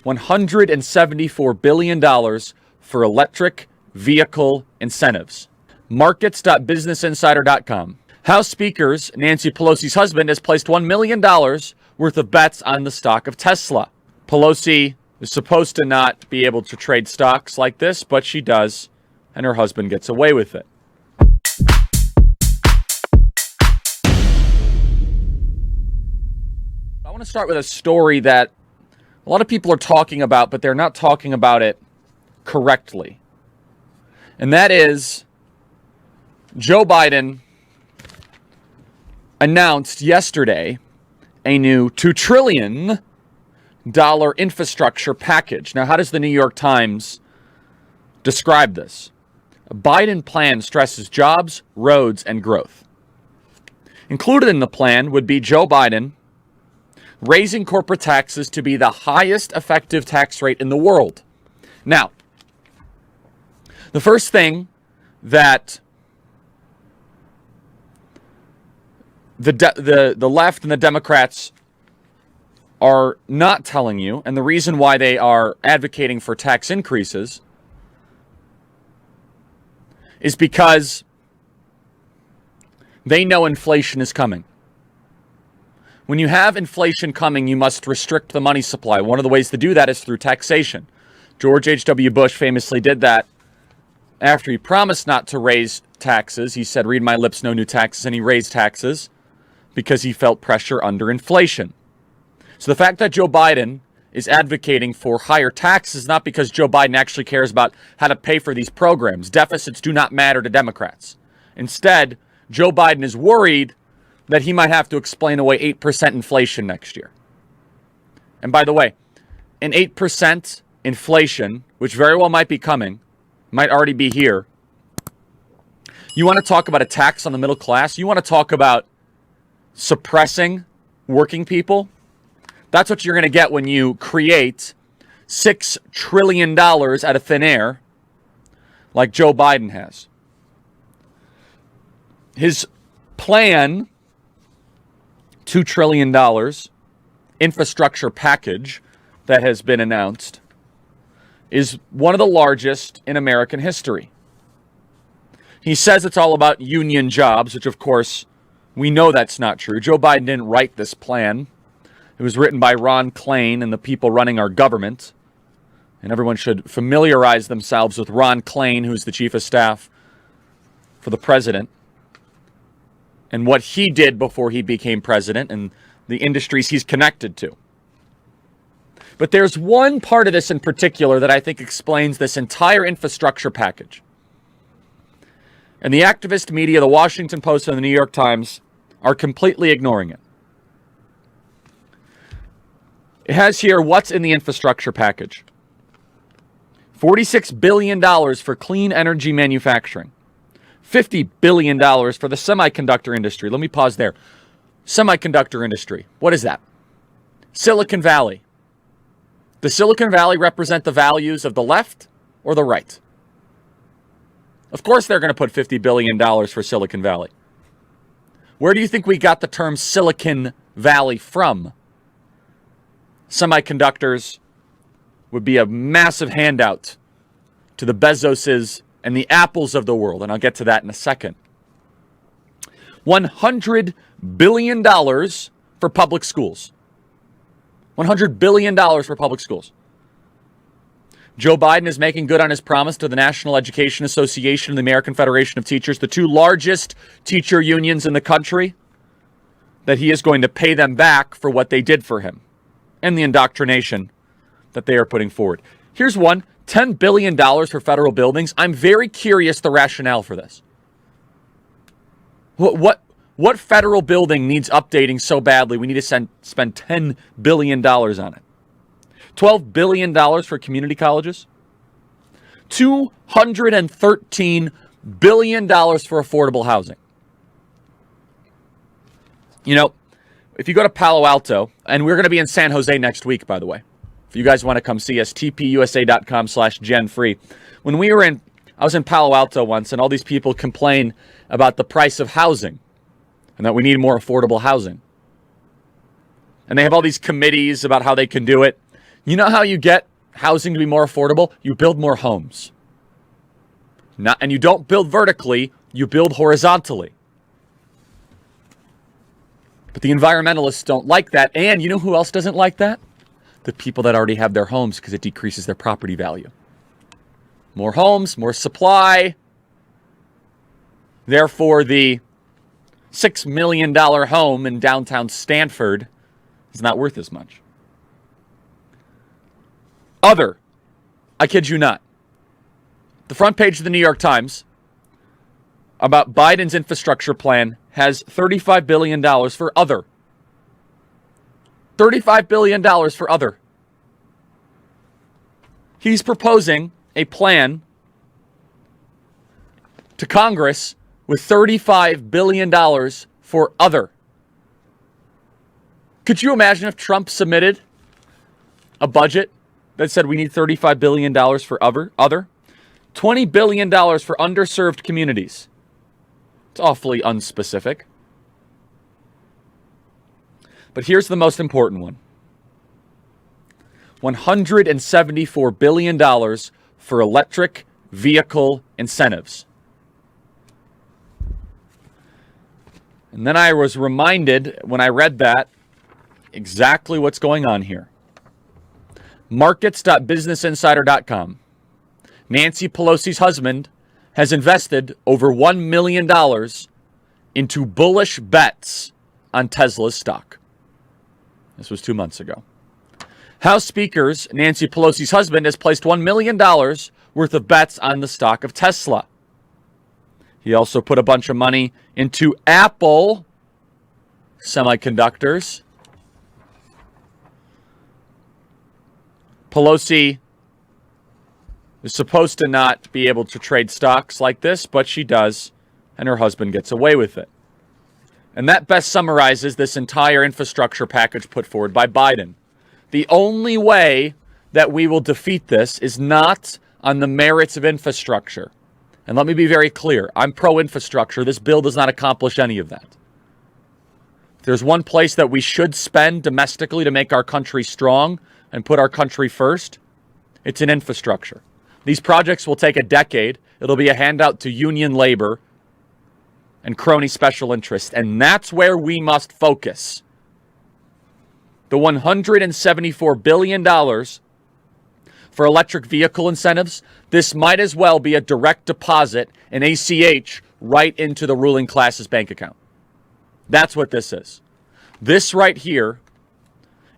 $174 billion for electric vehicle incentives. Markets.businessinsider.com. House Speaker Nancy Pelosi's husband has placed $1 million worth of bets on the stock of Tesla. Pelosi is supposed to not be able to trade stocks like this, but she does, and her husband gets away with it. I want to start with a story that a lot of people are talking about, but they're not talking about it correctly. And that is Joe Biden announced yesterday a new $2 trillion infrastructure package. Now, how does the New York Times describe this? A Biden plan stresses jobs, roads, and growth. Included in the plan would be Joe Biden raising corporate taxes to be the highest effective tax rate in the world. Now, the first thing that the left and the Democrats are not telling you, and the reason why they are advocating for tax increases, is because they know inflation is coming. When you have inflation coming, you must restrict the money supply. One of the ways to do that is through taxation. George H.W. Bush famously did that after he promised not to raise taxes. He said, "Read my lips, no new taxes," and he raised taxes because he felt pressure under inflation. So the fact that Joe Biden is advocating for higher taxes is not because Joe Biden actually cares about how to pay for these programs. Deficits do not matter to Democrats. Instead, Joe Biden is worried that he might have to explain away 8% inflation next year. And by the way, an 8% inflation, which very well might be coming, might already be here. You want to talk about a tax on the middle class? You want to talk about suppressing working people? That's what you're going to get when you create $6 trillion out of thin air like Joe Biden has. His plan, $2 trillion infrastructure package that has been announced, is one of the largest in American history. He says it's all about union jobs, which of course we know that's not true. Joe Biden didn't write this plan. It was written by Ron Klain and the people running our government. And everyone should familiarize themselves with Ron Klain, who's the chief of staff for the president, and what he did before he became president and the industries he's connected to. But there's one part of this in particular that I think explains this entire infrastructure package. And the activist media, the Washington Post and the New York Times, are completely ignoring it. It has here what's in the infrastructure package. $46 billion for clean energy manufacturing. $50 billion for the semiconductor industry. Let me pause there. Semiconductor industry. What is that? Silicon Valley. Does Silicon Valley represent the values of the left or the right? Of course they're going to put $50 billion for Silicon Valley. Where do you think we got the term Silicon Valley from? Semiconductors would be a massive handout to the Bezoses and the Apples of the world, and I'll get to that in a second. $100 billion for public schools. $100 billion for public schools. Joe Biden is making good on his promise to the National Education Association and the American Federation of Teachers, the two largest teacher unions in the country, that he is going to pay them back for what they did for him and the indoctrination that they are putting forward. Here's one, $10 billion for federal buildings. I'm very curious the rationale for this. What federal building needs updating so badly we need to spend $10 billion on it? $12 billion for community colleges. $213 billion for affordable housing. You know, if you go to Palo Alto, and we're going to be in San Jose next week, by the way. If you guys want to come see us, tpusa.com/genfree. When I was in Palo Alto once, and all these people complain about the price of housing and that we need more affordable housing. And they have all these committees about how they can do it. You know how you get housing to be more affordable? You build more homes. And you don't build vertically, you build horizontally. But the environmentalists don't like that. And you know who else doesn't like that? The people that already have their homes, because it decreases their property value. More homes, more supply. Therefore, the $6 million home in downtown Stanford is not worth as much. Other, I kid you not. The front page of the New York Times about Biden's infrastructure plan has $35 billion for other. $35 billion for other. He's proposing a plan to Congress with $35 billion for other. Could you imagine if Trump submitted a budget that said we need $35 billion for other? $20 billion for underserved communities. It's awfully unspecific. But here's the most important one. $174 billion for electric vehicle incentives. And then I was reminded when I read that exactly what's going on here. Markets.businessinsider.com. Nancy Pelosi's husband has invested over $1 million into bullish bets on Tesla's stock. This was 2 months ago. House Speaker's Nancy Pelosi's husband has placed $1 million worth of bets on the stock of Tesla. He also put a bunch of money into Apple semiconductors. Pelosi is supposed to not be able to trade stocks like this, but she does, and her husband gets away with it. And that best summarizes this entire infrastructure package put forward by Biden. The only way that we will defeat this is not on the merits of infrastructure. And let me be very clear. I'm pro-infrastructure. This bill does not accomplish any of that. If there's one place that we should spend domestically to make our country strong and put our country first, it's in infrastructure. These projects will take a decade. It'll be a handout to union labor and crony special interests. And that's where we must focus. The $174 billion for electric vehicle incentives, this might as well be a direct deposit, an ACH, right into the ruling class's bank account. That's what this is. This right here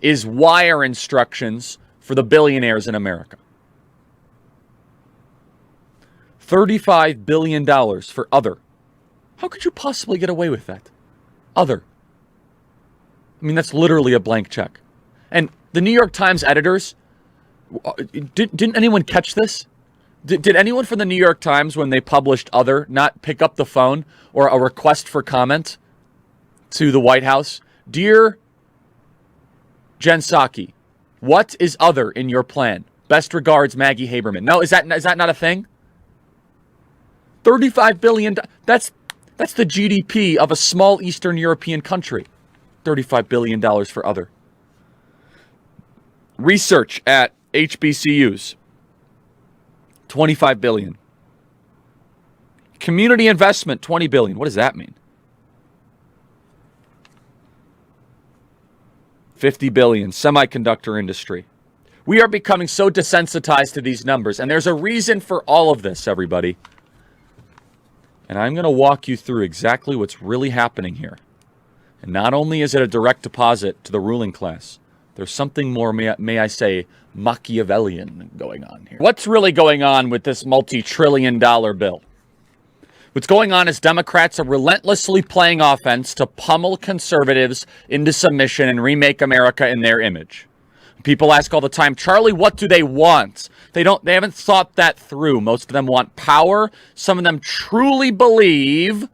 is wire instructions for the billionaires in America. $35 billion for other. How could you possibly get away with that? Other. I mean, that's literally a blank check. And the New York Times editors, didn't anyone catch this? Did anyone from the New York Times, when they published other, not pick up the phone or a request for comment to the White House? Dear Jen Psaki, what is other in your plan? Best regards, Maggie Haberman. No, is that not a thing? $35 billion. That's the GDP of a small Eastern European country. $35 billion for other. Research at HBCUs. $25 billion. Community investment, $20 billion. What does that mean? $50 billion. Semiconductor industry. We are becoming so desensitized to these numbers, and there's a reason for all of this, everybody. And I'm going to walk you through exactly what's really happening here. And not only is it a direct deposit to the ruling class, there's something more, may I say, Machiavellian going on here. What's really going on with this multi-trillion-dollar bill? What's going on is Democrats are relentlessly playing offense to pummel conservatives into submission and remake America in their image. People ask all the time, Charlie, what do they want? They haven't thought that through. Most of them want power. Some of them truly believe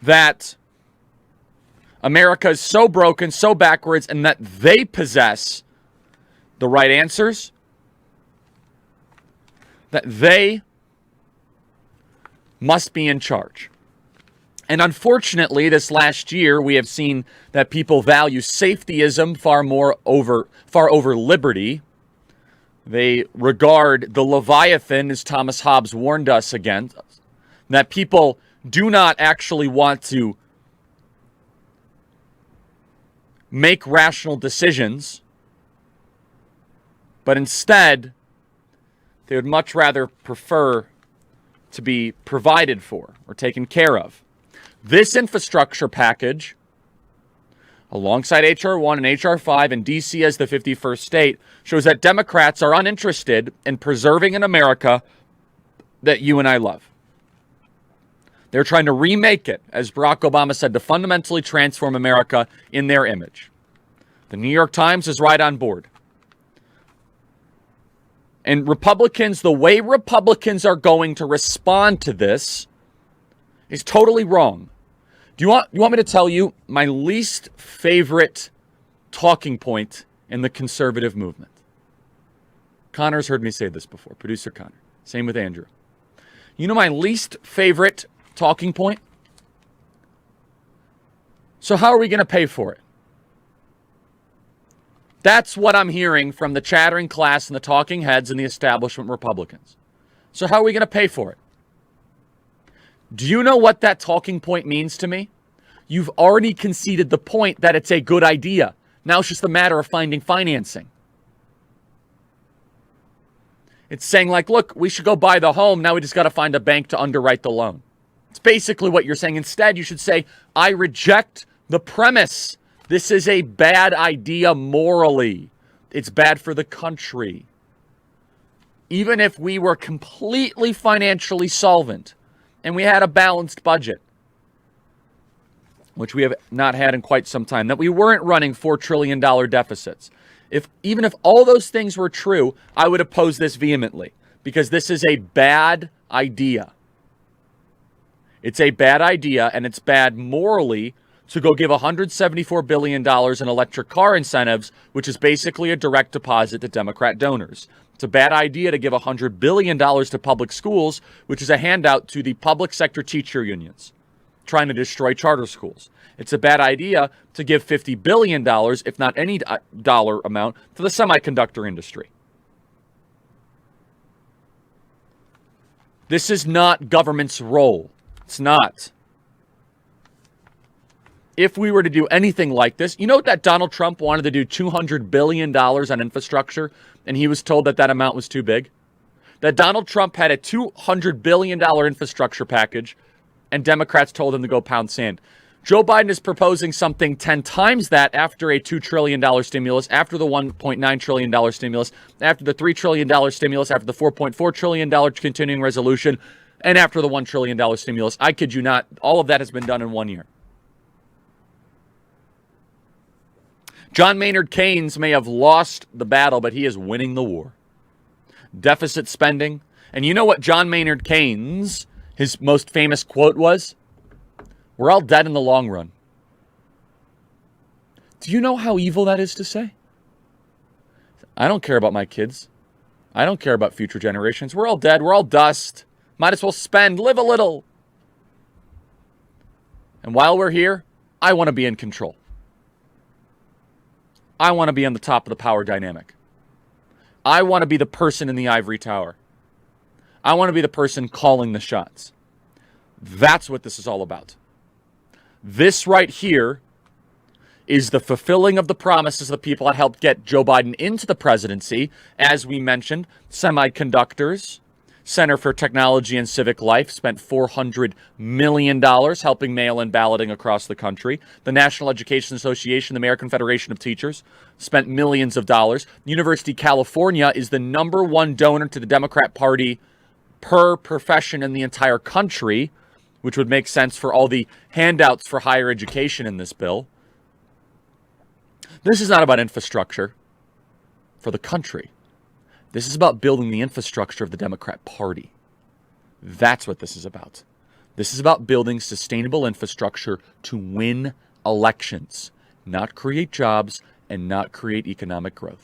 that America is so broken, so backwards, and that they possess the right answers, that they must be in charge. And unfortunately, this last year, we have seen that people value safetyism far over liberty. They regard the Leviathan, as Thomas Hobbes warned us against, that people do not actually want to make rational decisions, but instead, they would much rather prefer to be provided for or taken care of. This infrastructure package, alongside H.R. 1 and H.R. 5 and D.C. as the 51st state, shows that Democrats are uninterested in preserving an America that you and I love. They're trying to remake it, as Barack Obama said, to fundamentally transform America in their image. The New York Times is right on board. And Republicans, the way Republicans are going to respond to this is totally wrong. Do you want me to tell you my least favorite talking point in the conservative movement? Connor's heard me say this before, producer Connor. Same with Andrew. You know my least favorite talking point? So how are we going to pay for it? That's what I'm hearing from the chattering class and the talking heads and the establishment Republicans. So how are we going to pay for it? Do you know what that talking point means to me? You've already conceded the point that it's a good idea. Now it's just a matter of finding financing. It's saying like, look, we should go buy the home. Now we just got to find a bank to underwrite the loan. It's basically what you're saying. Instead, you should say, I reject the premise. This is a bad idea morally. It's bad for the country. Even if we were completely financially solvent and we had a balanced budget, which we have not had in quite some time, that we weren't running $4 trillion deficits. Even if all those things were true, I would oppose this vehemently because this is a bad idea. It's a bad idea, and it's bad morally to go give $174 billion in electric car incentives, which is basically a direct deposit to Democrat donors. It's a bad idea to give $100 billion to public schools, which is a handout to the public sector teacher unions, trying to destroy charter schools. It's a bad idea to give $50 billion, if not any dollar amount, to the semiconductor industry. This is not government's role. It's not. If we were to do anything like this, you know that Donald Trump wanted to do $200 billion on infrastructure, and he was told that that amount was too big? That Donald Trump had a $200 billion infrastructure package, and Democrats told him to go pound sand. Joe Biden is proposing something 10 times that after a $2 trillion stimulus, after the $1.9 trillion stimulus, after the $3 trillion stimulus, after the $4.4 trillion continuing resolution, and after the $1 trillion stimulus. I kid you not, all of that has been done in 1 year. John Maynard Keynes may have lost the battle, but he is winning the war. Deficit spending. And you know what John Maynard Keynes, his most famous quote was? We're all dead in the long run. Do you know how evil that is to say? I don't care about my kids. I don't care about future generations. We're all dead. We're all dust. Might as well spend, live a little. And while we're here, I want to be in control. I want to be on the top of the power dynamic. I want to be the person in the ivory tower. I want to be the person calling the shots. That's what this is all about. This right here is the fulfilling of the promises of the people that helped get Joe Biden into the presidency. As we mentioned, semiconductors, Center for Technology and Civic Life spent $400 million helping mail-in balloting across the country. The National Education Association, the American Federation of Teachers, spent millions of dollars. University of California is the #1 donor to the Democrat Party per profession in the entire country, which would make sense for all the handouts for higher education in this bill. This is not about infrastructure for the country. This is about building the infrastructure of the Democrat Party. That's what this is about. This is about building sustainable infrastructure to win elections, not create jobs and not create economic growth.